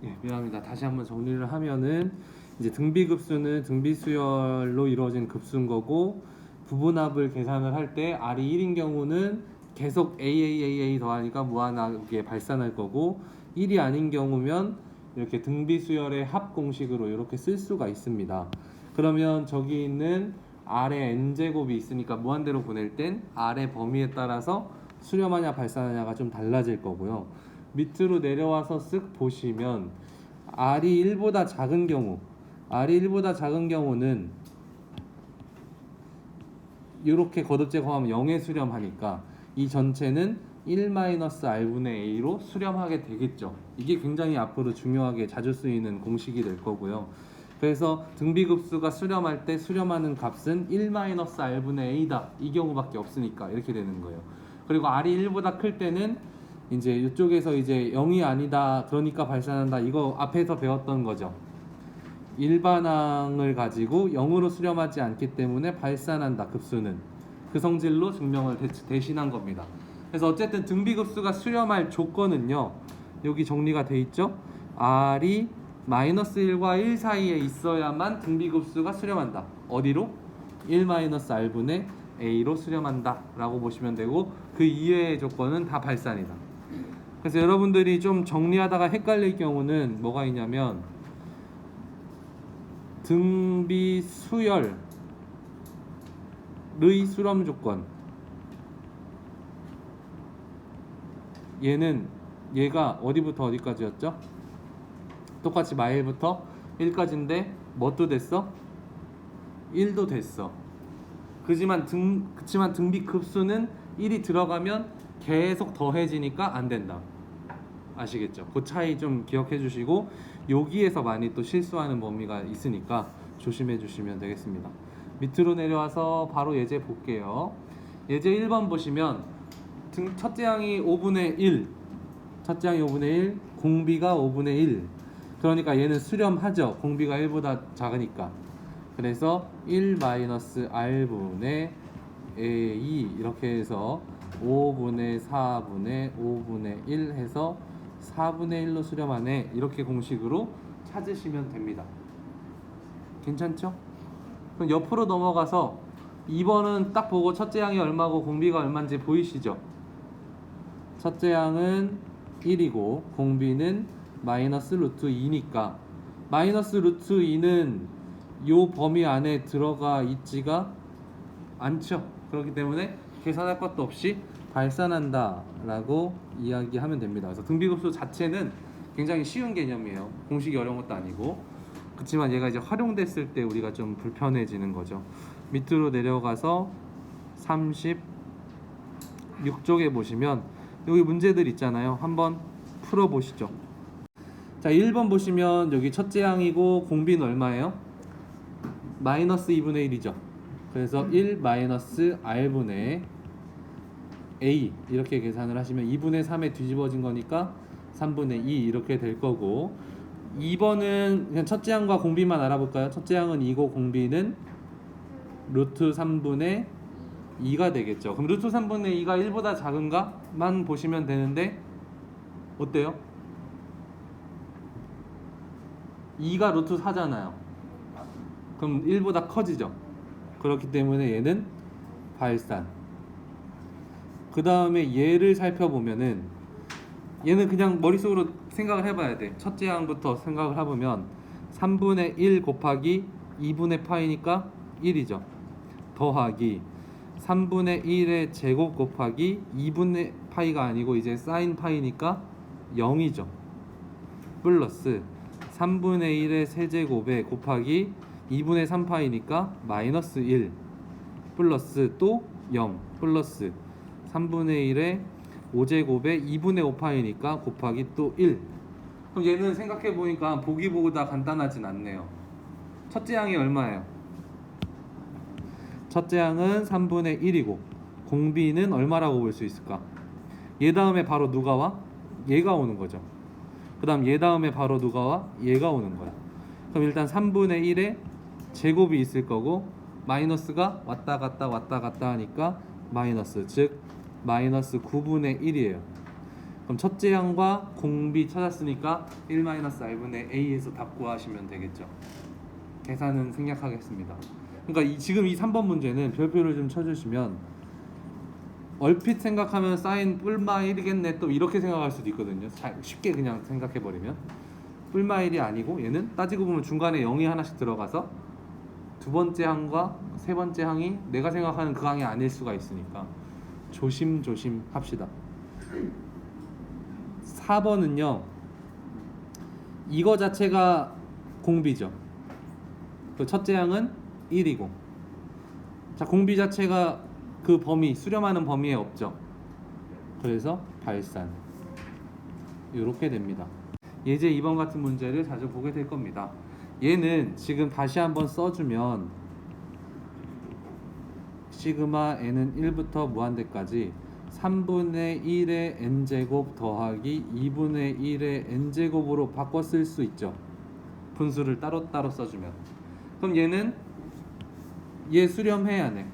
예, 미안합니다. 다시 한번 정리를 하면은 이제 등비급수는 등비수열로 이루어진 급수인 거고, 부분합을 계산을 할 때 R이 1인 경우는 계속 AAAA 더하니까 무한하게 발산할 거고, 1이 아닌 경우면 이렇게 등비수열의 합 공식으로 이렇게 쓸 수가 있습니다. 그러면 저기 있는 R의 n제곱이 있으니까 무한대로 보낼 땐 R의 범위에 따라서 수렴하냐 발산하냐가 좀 달라질 거고요. 밑으로 내려와서 쓱 보시면 R이 1보다 작은 경우, R이 1보다 작은 경우는 이렇게 거듭제곱하면 0에 수렴하니까 이 전체는 1-R분의 A로 수렴하게 되겠죠. 이게 굉장히 앞으로 중요하게 자주 쓰이는 공식이 될 거고요. 그래서 등비급수가 수렴할 때 수렴하는 값은 1-R분의 A다. 이 경우밖에 없으니까 이렇게 되는 거예요. 그리고 R이 1보다 클 때는 이제 이쪽에서 이제 0이 아니다. 그러니까 발산한다. 이거 앞에서 배웠던 거죠. 일반항을 가지고 0으로 수렴하지 않기 때문에 발산한다. 급수는 그 성질로 증명을 대신한 겁니다. 그래서 어쨌든 등비급수가 수렴할 조건은요, 여기 정리가 돼 있죠. R이 -1과 1 사이에 있어야만 등비급수가 수렴한다. 어디로? 1-R분의 A로 수렴한다 라고 보시면 되고, 그 이외의 조건은 다 발산이다. 그래서 여러분들이 좀 정리하다가 헷갈릴 경우는 뭐가 있냐면, 등비수열의 수렴 조건, 얘가 어디부터 어디까지였죠? 똑같이 마일부터 1까지인데 뭣도 됐어? 1도 됐어. 그치만 등비 급수는 1이 들어가면 계속 더해지니까 안 된다. 아시겠죠? 그 차이 좀 기억해 주시고, 여기에서 많이 또 실수하는 범위가 있으니까 조심해 주시면 되겠습니다. 밑으로 내려와서 바로 예제 볼게요. 예제 1번 보시면 첫째 항이 5분의 1, 공비가 5분의 1. 그러니까 얘는 수렴하죠. 공비가 1보다 작으니까. 그래서 1-R분의 A 이렇게 해서 5분의 4분의 5분의 1 해서 4분의 1로 수렴하네. 이렇게 공식으로 찾으시면 됩니다. 괜찮죠? 그럼 옆으로 넘어가서 2번은 딱 보고 첫째 항이 얼마고 공비가 얼마인지 보이시죠? 첫째 항은 1이고 공비는 -√2니까 -√2는 요 범위 안에 들어가 있지가 않죠. 그렇기 때문에 계산할 것도 없이 발산한다 라고 이야기하면 됩니다. 그래서 등비급수 자체는 굉장히 쉬운 개념이에요. 공식이 어려운 것도 아니고. 그렇지만 얘가 이제 활용됐을 때 우리가 좀 불편해지는 거죠. 밑으로 내려가서 36쪽에 보시면 여기 문제들 있잖아요. 한번 풀어보시죠. 자, 1번 보시면 여기 첫째 항이고 공비는 얼마예요? -2분의 1이죠. 그래서 1-R분의 A 이렇게 계산을 하시면 2분의 3에 뒤집어진 거니까 3분의 2 이렇게 될 거고, 2번은 그냥 첫째 항과 공비만 알아볼까요? 첫째 항은 2고 공비는 루트 3분의 2가 되겠죠. 그럼 루트 3분의 2가 1보다 작은가만 보시면 되는데 어때요? 2가 루트 4잖아요. 그럼 1보다 커지죠. 그렇기 때문에 얘는 발산. 그 다음에 얘를 살펴보면은 얘는 그냥 머릿속으로 생각을 해봐야 돼. 첫째 항부터 생각을 해보면 3분의 1 곱하기 2분의 파이니까 1이죠. 더하기 3분의 1의 제곱 곱하기 2분의 파이가 아니고 이제 사인 파이니까 0이죠. 플러스 3분의 1의 세제곱에 곱하기 2분의 3파이니까 마이너스 1 플러스 또 0 플러스 3분의 1의 5제곱에 2분의 5파이니까 곱하기 또 1. 그럼 얘는 생각해보니까 보기보다 간단하진 않네요. 첫째 항이 얼마예요? 첫째 항은 3분의 1이고 공비는 얼마라고 볼 수 있을까? 얘 다음에 바로 누가 와? 얘가 오는 거죠. 그 다음 얘 다음에 바로 누가 와? 얘가 오는 거야. 그럼 일단 3분의 1에 제곱이 있을 거고, 마이너스가 왔다 갔다 하니까 마이너스, 즉 마이너스 9분의 1이에요. 그럼 첫째 항과 공비 찾았으니까 1-r분의 a에서 답 구하시면 되겠죠. 계산은 생략하겠습니다. 그러니까 지금 이 3번 문제는 별표를 좀 쳐주시면 얼핏 생각하면 사인 뿔마 1이겠네 또 이렇게 생각할 수도 있거든요. 쉽게 그냥 생각해버리면 뿔마 1이 아니고 얘는 따지고 보면 중간에 0이 하나씩 들어가서 두 번째 항과 세 번째 항이 내가 생각하는 그 항이 아닐 수가 있으니까 조심조심 합시다. 4번은요 이거 자체가 공비죠. 그 첫째 항은 1이고 자 공비 자체가 그 범위 수렴하는 범위에 없죠. 그래서 발산 이렇게 됩니다. 예제 2번 같은 문제를 자주 보게 될 겁니다. 얘는 지금 다시 한번 써주면 시그마 n은 1부터 무한대까지 3분의 1의 n제곱 더하기 2분의 1의 n제곱으로 바꿔 쓸 수 있죠. 분수를 따로따로 써주면. 그럼 얘는 얘 수렴해야 해.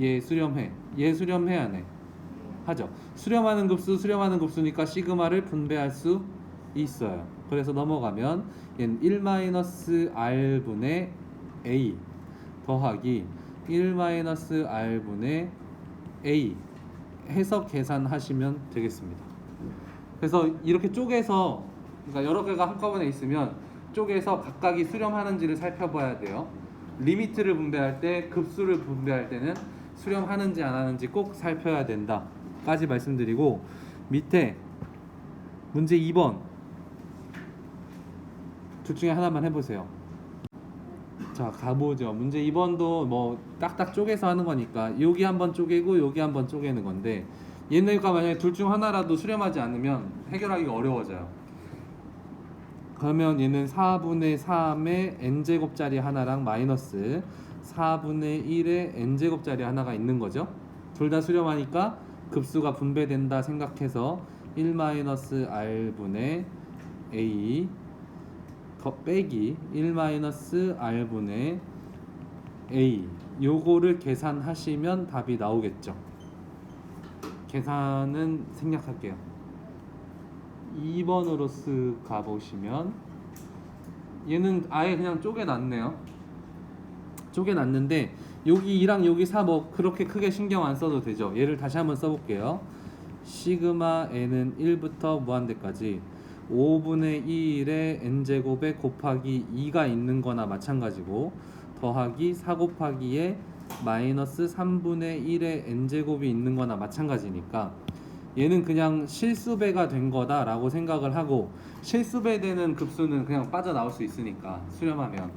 얘 수렴해야 해. 하죠. 수렴하는 급수니까 시그마를 분배할 수 있어요. 그래서 넘어가면 얘는 1-r분의 a 더하기 1-r분의 a 해서 계산하시면 되겠습니다. 그래서 이렇게 쪼개서 그러니까 여러 개가 한꺼번에 있으면 쪼개서 각각이 수렴하는지를 살펴봐야 돼요. 리미트를 분배할 때 급수를 분배할 때는 수렴하는지 안 하는지 꼭 살펴야 된다 까지 말씀드리고 밑에 문제 2번 둘 중에 하나만 해보세요. 자 가보죠. 문제 2번도 뭐 딱딱 쪼개서 하는 거니까 여기 한번 쪼개고 여기 한번 쪼개는 건데 얘네가 만약에 둘 중 하나라도 수렴하지 않으면 해결하기가 어려워져요. 그러면 얘는 4분의 3의 n제곱짜리 하나랑 마이너스 4분의 1의 n제곱짜리 하나가 있는 거죠. 둘 다 수렴하니까 급수가 분배된다 생각해서 1-r분의 a 빼기 1-r분의 a 요거를 계산하시면 답이 나오겠죠. 계산은 생략할게요. 2번으로 쓱 가보시면 얘는 아예 그냥 쪼개놨네요. 쪼개놨는데 여기 2랑 여기 4 뭐 그렇게 크게 신경 안 써도 되죠. 얘를 다시 한번 써볼게요. 시그마 n은 1부터 무한대까지 5분의 2일의 n제곱에 곱하기 2가 있는 거나 마찬가지고 더하기 4 곱하기에 마이너스 3분의 1의 n제곱이 있는 거나 마찬가지니까 얘는 그냥 실수배가 된 거다 라고 생각을 하고 실수배되는 급수는 그냥 빠져나올 수 있으니까 수렴하면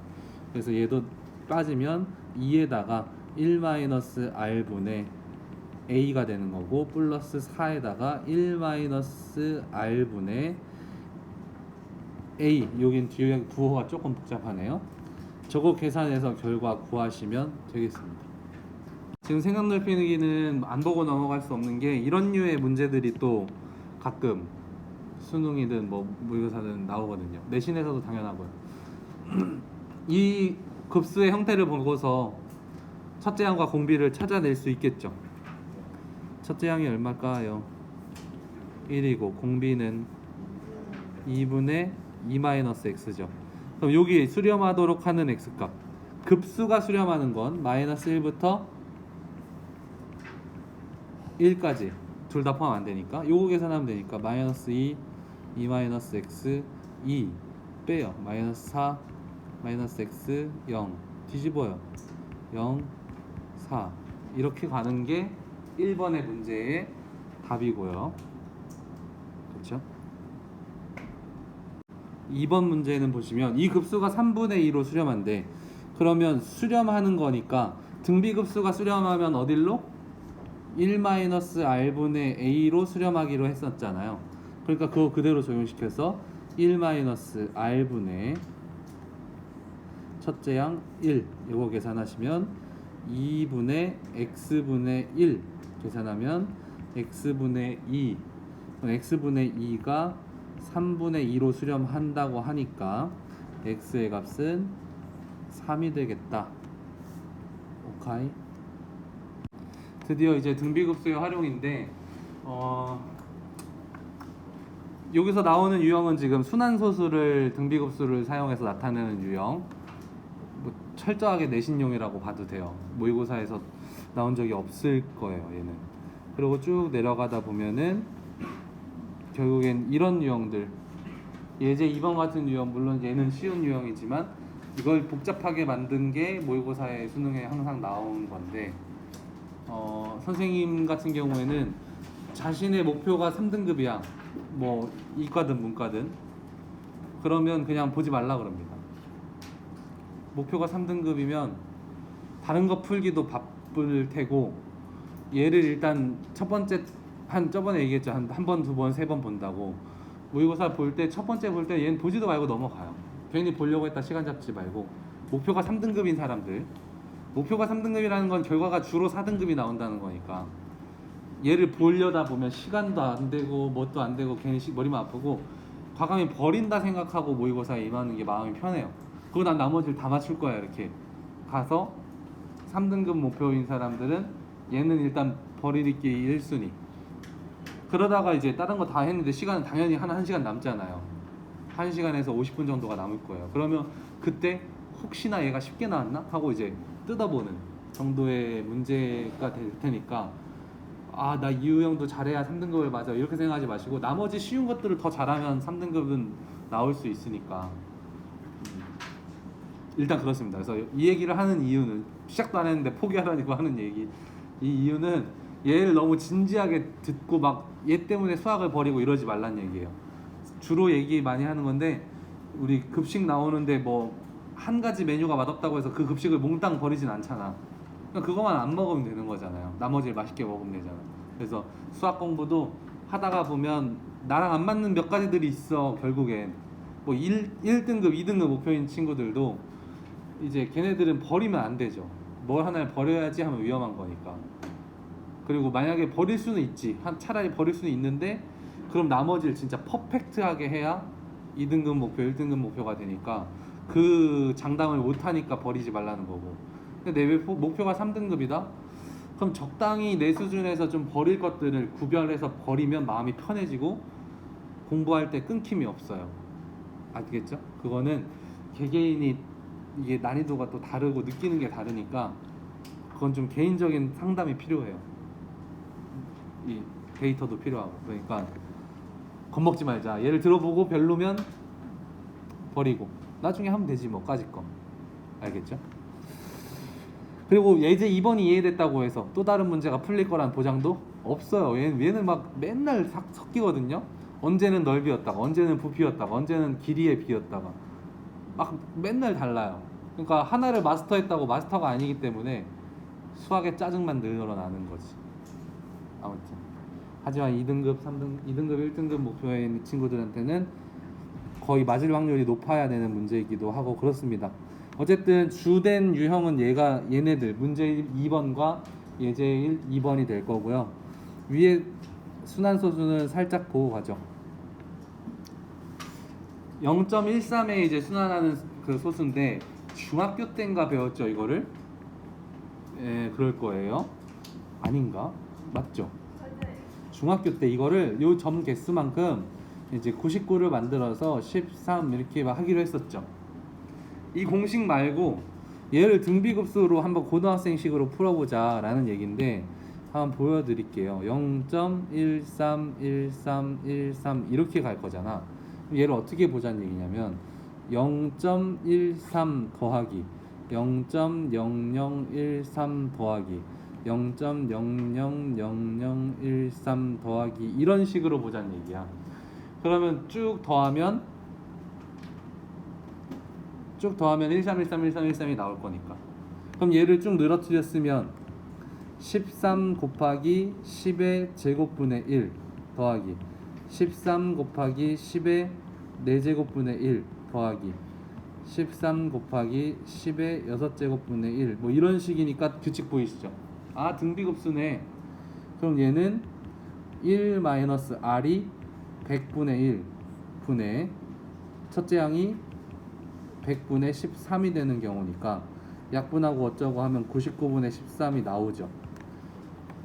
그래서 얘도 빠지면 2에다가 1-r분의 a가 되는 거고 플러스 4에다가 1-r분의 a 여긴 뒤에 부호가 조금 복잡하네요. 저거 계산해서 결과 구하시면 되겠습니다. 지금 생각 넓히기는 안 보고 넘어갈 수 없는 게 이런 류의 문제들이 또 가끔 수능이든 뭐 모의고사든 나오거든요. 내신에서도 당연하고요. 이 급수의 형태를 보고서 첫째 항과 공비를 찾아낼 수 있겠죠. 첫째 항이 얼마일까요? 1이고 공비는 2분의 2-x죠. 그럼 여기 수렴하도록 하는 x값 급수가 수렴하는 건 마이너스 1부터 1까지 둘 다 포함 안 되니까 요거 계산하면 되니까 마이너스 2, 2-x 2 빼요. 마이너스 4, 마이너스 x 0 뒤집어요. 0, 4 이렇게 가는 게 1번의 문제의 답이고요. 그렇죠? 2번 문제는 보시면 이 급수가 3분의 2로 수렴한데 그러면 수렴하는 거니까 등비급수가 수렴하면 어딜로? 1-r분의 a로 수렴하기로 했었잖아요. 그러니까 그거 그대로 적용시켜서 1-r분의 첫째 항 1 이거 계산하시면 2분의 x분의 1 계산하면 x분의 2 x분의 2가 3분의 2로 수렴한다고 하니까 x의 값은 3이 되겠다. 오케이. 드디어 이제 등비급수의 활용인데 여기서 나오는 유형은 지금 순환소수를 등비급수를 사용해서 나타내는 유형. 뭐 철저하게 내신용이라고 봐도 돼요. 모의고사에서 나온 적이 없을 거예요, 얘는. 그리고 쭉 내려가다 보면은 결국엔 이런 유형들, 예제 2번 같은 유형, 물론 얘는 쉬운 유형이지만 이걸 복잡하게 만든 게 모의고사의 수능에 항상 나온 건데, 선생님 같은 경우에는 자신의 목표가 3등급이야. 뭐 이과든 문과든. 그러면 그냥 보지 말라 그럽니다. 목표가 3등급이면 다른 거 풀기도 바쁠 테고, 얘를 일단 첫 번째, 저번에 얘기했죠. 한 번, 두 번, 세 번 본다고. 모의고사 볼 때 첫 번째 볼 때 얘는 보지도 말고 넘어가요. 괜히 보려고 했다 시간 잡지 말고. 목표가 3등급인 사람들, 목표가 3등급이라는 건 결과가 주로 4등급이 나온다는 거니까 얘를 보려다 보면 시간도 안 되고 뭣도 안 되고 괜히 머리만 아프고 과감히 버린다 생각하고 모의고사에 임하는 게 마음이 편해요. 그거 난 나머지를 다 맞출 거야 이렇게 가서 3등급 목표인 사람들은 얘는 일단 버리기 1순위. 그러다가 이제 다른 거 다 했는데 시간은 당연히 한 1시간 남잖아요. 1시간에서 50분 정도가 남을 거예요. 그러면 그때 혹시나 얘가 쉽게 나왔나? 하고 이제 뜯어보는 정도의 문제가 될 테니까, 아, 나 이 유형도 잘해야 3등급을 맞아 이렇게 생각하지 마시고 나머지 쉬운 것들을 더 잘하면 3등급은 나올 수 있으니까. 일단 그렇습니다. 그래서 이 얘기를 하는 이유는, 시작도 안 했는데 포기하라고 하는 얘기, 이 이유는 얘를 너무 진지하게 듣고 막 얘 때문에 수학을 버리고 이러지 말란 얘기예요. 주로 얘기 많이 하는 건데, 우리 급식 나오는데 뭐 한 가지 메뉴가 맛없다고 해서 그 급식을 몽땅 버리진 않잖아. 그냥 그것만 안 먹으면 되는 거잖아요. 나머지를 맛있게 먹으면 되잖아. 그래서 수학 공부도 하다가 보면 나랑 안 맞는 몇 가지들이 있어. 결국엔 뭐 1등급, 2등급 목표인 친구들도 이제 걔네들은 버리면 안 되죠. 뭘 하나를 버려야지 하면 위험한 거니까. 그리고 만약에 버릴 수는 있지. 차라리 버릴 수는 있는데 그럼 나머지를 진짜 퍼펙트하게 해야 2등급 목표, 1등급 목표가 되니까 그 장담을 못하니까 버리지 말라는 거고. 근데 내 목표가 3등급이다? 그럼 적당히 내 수준에서 좀 버릴 것들을 구별해서 버리면 마음이 편해지고 공부할 때 끊김이 없어요. 알겠죠? 그거는 개개인이 이게 난이도가 또 다르고 느끼는 게 다르니까 그건 좀 개인적인 상담이 필요해요. 이 데이터도 필요하고. 그러니까 겁먹지 말자. 얘를 들어보고 별로면 버리고 나중에 하면 되지 뭐, 까짓 거. 알겠죠? 그리고 예제 2번이 이해됐다고 해서 또 다른 문제가 풀릴 거란 보장도 없어요. 얘는 막 맨날 섞이거든요. 언제는 넓이였다가, 언제는 부피였다가, 언제는 길이의 비였다가 막 맨날 달라요. 그러니까 하나를 마스터했다고 마스터가 아니기 때문에 수학에 짜증만 늘어나는 거지. 아무튼 하지만 2등급, 2등급, 1등급 목표인 친구들한테는 거의 맞을 확률이 높아야 되는 문제이기도 하고 그렇습니다. 어쨌든 주된 유형은 얘네들 문제 2번과 예제 2번이 될 거고요. 위에 순환소수는 살짝 보고 가죠. 0.13에 이제 순환하는 그 소수인데 중학교 때인가 배웠죠 이거를? 예, 그럴 거예요. 아닌가? 맞죠? 중학교 때 이거를 요 점 개수만큼 이제 99를 만들어서 13 이렇게 막 하기로 했었죠. 이 공식 말고 얘를 등비급수로 한번 고등학생식으로 풀어보자 라는 얘기인데 한번 보여드릴게요. 0.131313 이렇게 갈 거잖아. 얘를 어떻게 보자는 얘기냐면 0.13 더하기 0.0013 더하기 0.000013 더하기 이런 식으로 보자는 얘기야. 그러면 쭉 더하면 13131313이 나올 거니까. 그럼 얘를 쭉 늘어뜨렸으면 13 곱하기 10의 제곱분의 1 더하기 13 곱하기 10의 4제곱분의 1 더하기 13 곱하기 10의 6제곱분의 1 뭐 이런 식이니까 규칙 보이시죠? 아, 등비급수네. 그럼 얘는 1-r이 100분의 1 분의 첫째 항이 100분의 13이 되는 경우니까 약분하고 어쩌고 하면 99분의 13이 나오죠.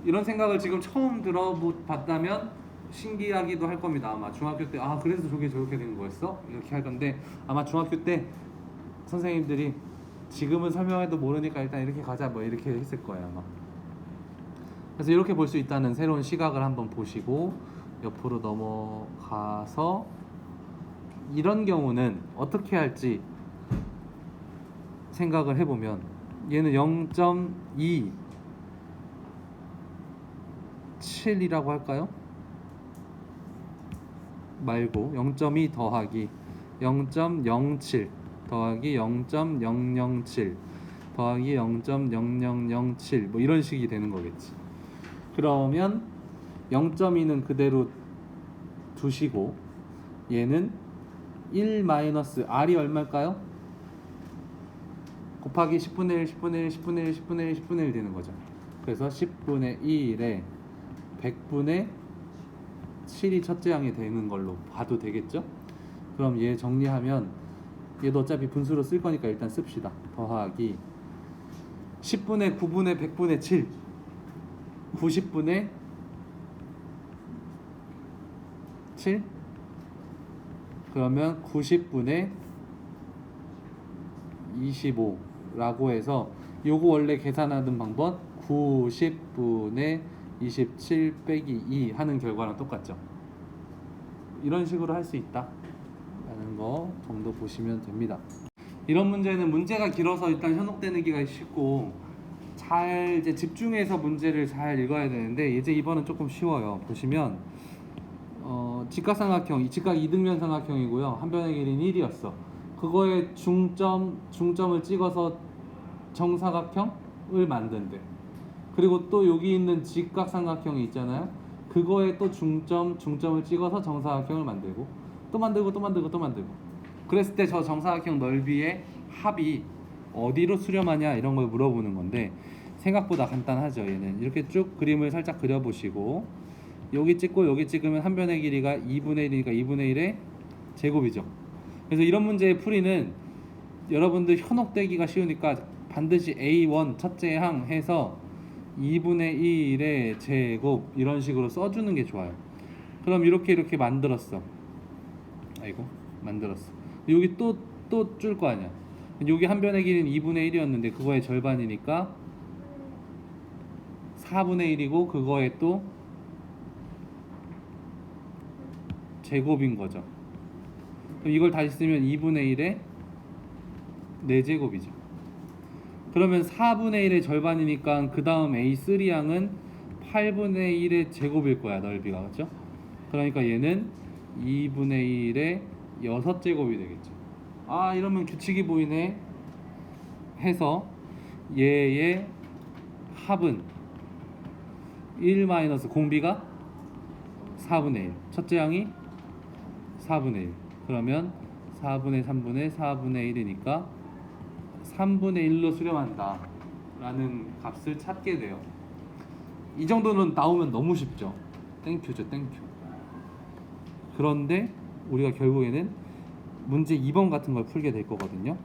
이런 생각을 지금 처음 들어봤다면 신기하기도 할 겁니다. 아마 중학교 때 아 그래서 저게 저렇게 된 거였어? 이렇게 할 건데 아마 중학교 때 선생님들이 지금은 설명해도 모르니까 일단 이렇게 가자 뭐 이렇게 했을 거예요 아마. 그래서 이렇게 볼 수 있다는 새로운 시각을 한번 보시고 옆으로 넘어가서 이런 경우는 어떻게 할지 생각을 해보면 얘는 0.27이라고 할까요? 말고 0.2 더하기 0.07 더하기 0.007 더하기 0.0007 뭐 이런 식이 되는 거겠지. 그러면 0.2는 그대로 두시고 얘는 1 마이너스 r이 얼마일까요? 곱하기 10분의 1, 10분의 1, 10분의 1, 10분의 1, 10분의 1 되는 거죠. 그래서 10분의 1에 100분의 7이 첫째 항이 되는 걸로 봐도 되겠죠? 그럼 얘 정리하면 얘도 어차피 분수로 쓸 거니까 일단 씁시다. 더하기 10분의 9분의 100분의 7 90분의 7 그러면 90분의 25라고 해서 요거 원래 계산하던 방법 90분의 27 빼기 2 하는 결과랑 똑같죠. 이런 식으로 할 수 있다 라는 거 정도 보시면 됩니다. 이런 문제는 문제가 길어서 일단 현혹되기가 쉽고 잘 이제 집중해서 문제를 잘 읽어야 되는데 이제 이번은 조금 쉬워요. 보시면 직각삼각형, 직각 이등변 삼각형이고요. 한 변의 길이는 1이었어. 그거에 중점을 찍어서 정사각형을 만든대. 그리고 또 여기 있는 직각삼각형이 있잖아요. 그거에 또 중점을 찍어서 정사각형을 만들고 또 만들고 또 만들고 또 만들고. 그랬을 때 저 정사각형 넓이의 합이 어디로 수렴하냐 이런 걸 물어보는 건데 생각보다 간단하죠. 얘는 이렇게 쭉 그림을 살짝 그려보시고 여기 찍고 여기 찍으면 한 변의 길이가 2분의 1이니까 2분의 1의 제곱이죠. 그래서 이런 문제의 풀이는 여러분들 현혹되기가 쉬우니까 반드시 A1 첫째 항 해서 2분의 1의 제곱 이런 식으로 써주는 게 좋아요. 그럼 이렇게 만들었어. 아이고 만들었어. 여기 또 줄 거 아니야. 여기 한 변의 길이는 2분의 1이었는데 그거의 절반이니까 4분의 1이고 그거에 또 제곱인 거죠. 그럼 이걸 다시 쓰면 2분의 1의 4제곱이죠. 그러면 4분의 1의 절반이니까 그 다음 A3항은 8분의 1의 제곱일 거야, 넓이가. 그렇죠? 그러니까 얘는 2분의 1의 6제곱이 되겠죠. 아 이러면 규칙이 보이네 해서 얘의 합은 1 마이너스 공비가 4분의 1 첫째 항이 4분의 1 그러면 4분의 3분의 4분의 1이니까 3분의 1로 수렴한다 라는 값을 찾게 돼요. 이 정도는 나오면 너무 쉽죠. 땡큐죠, 땡큐. 그런데 우리가 결국에는 문제 2번 같은 걸 풀게 될 거거든요.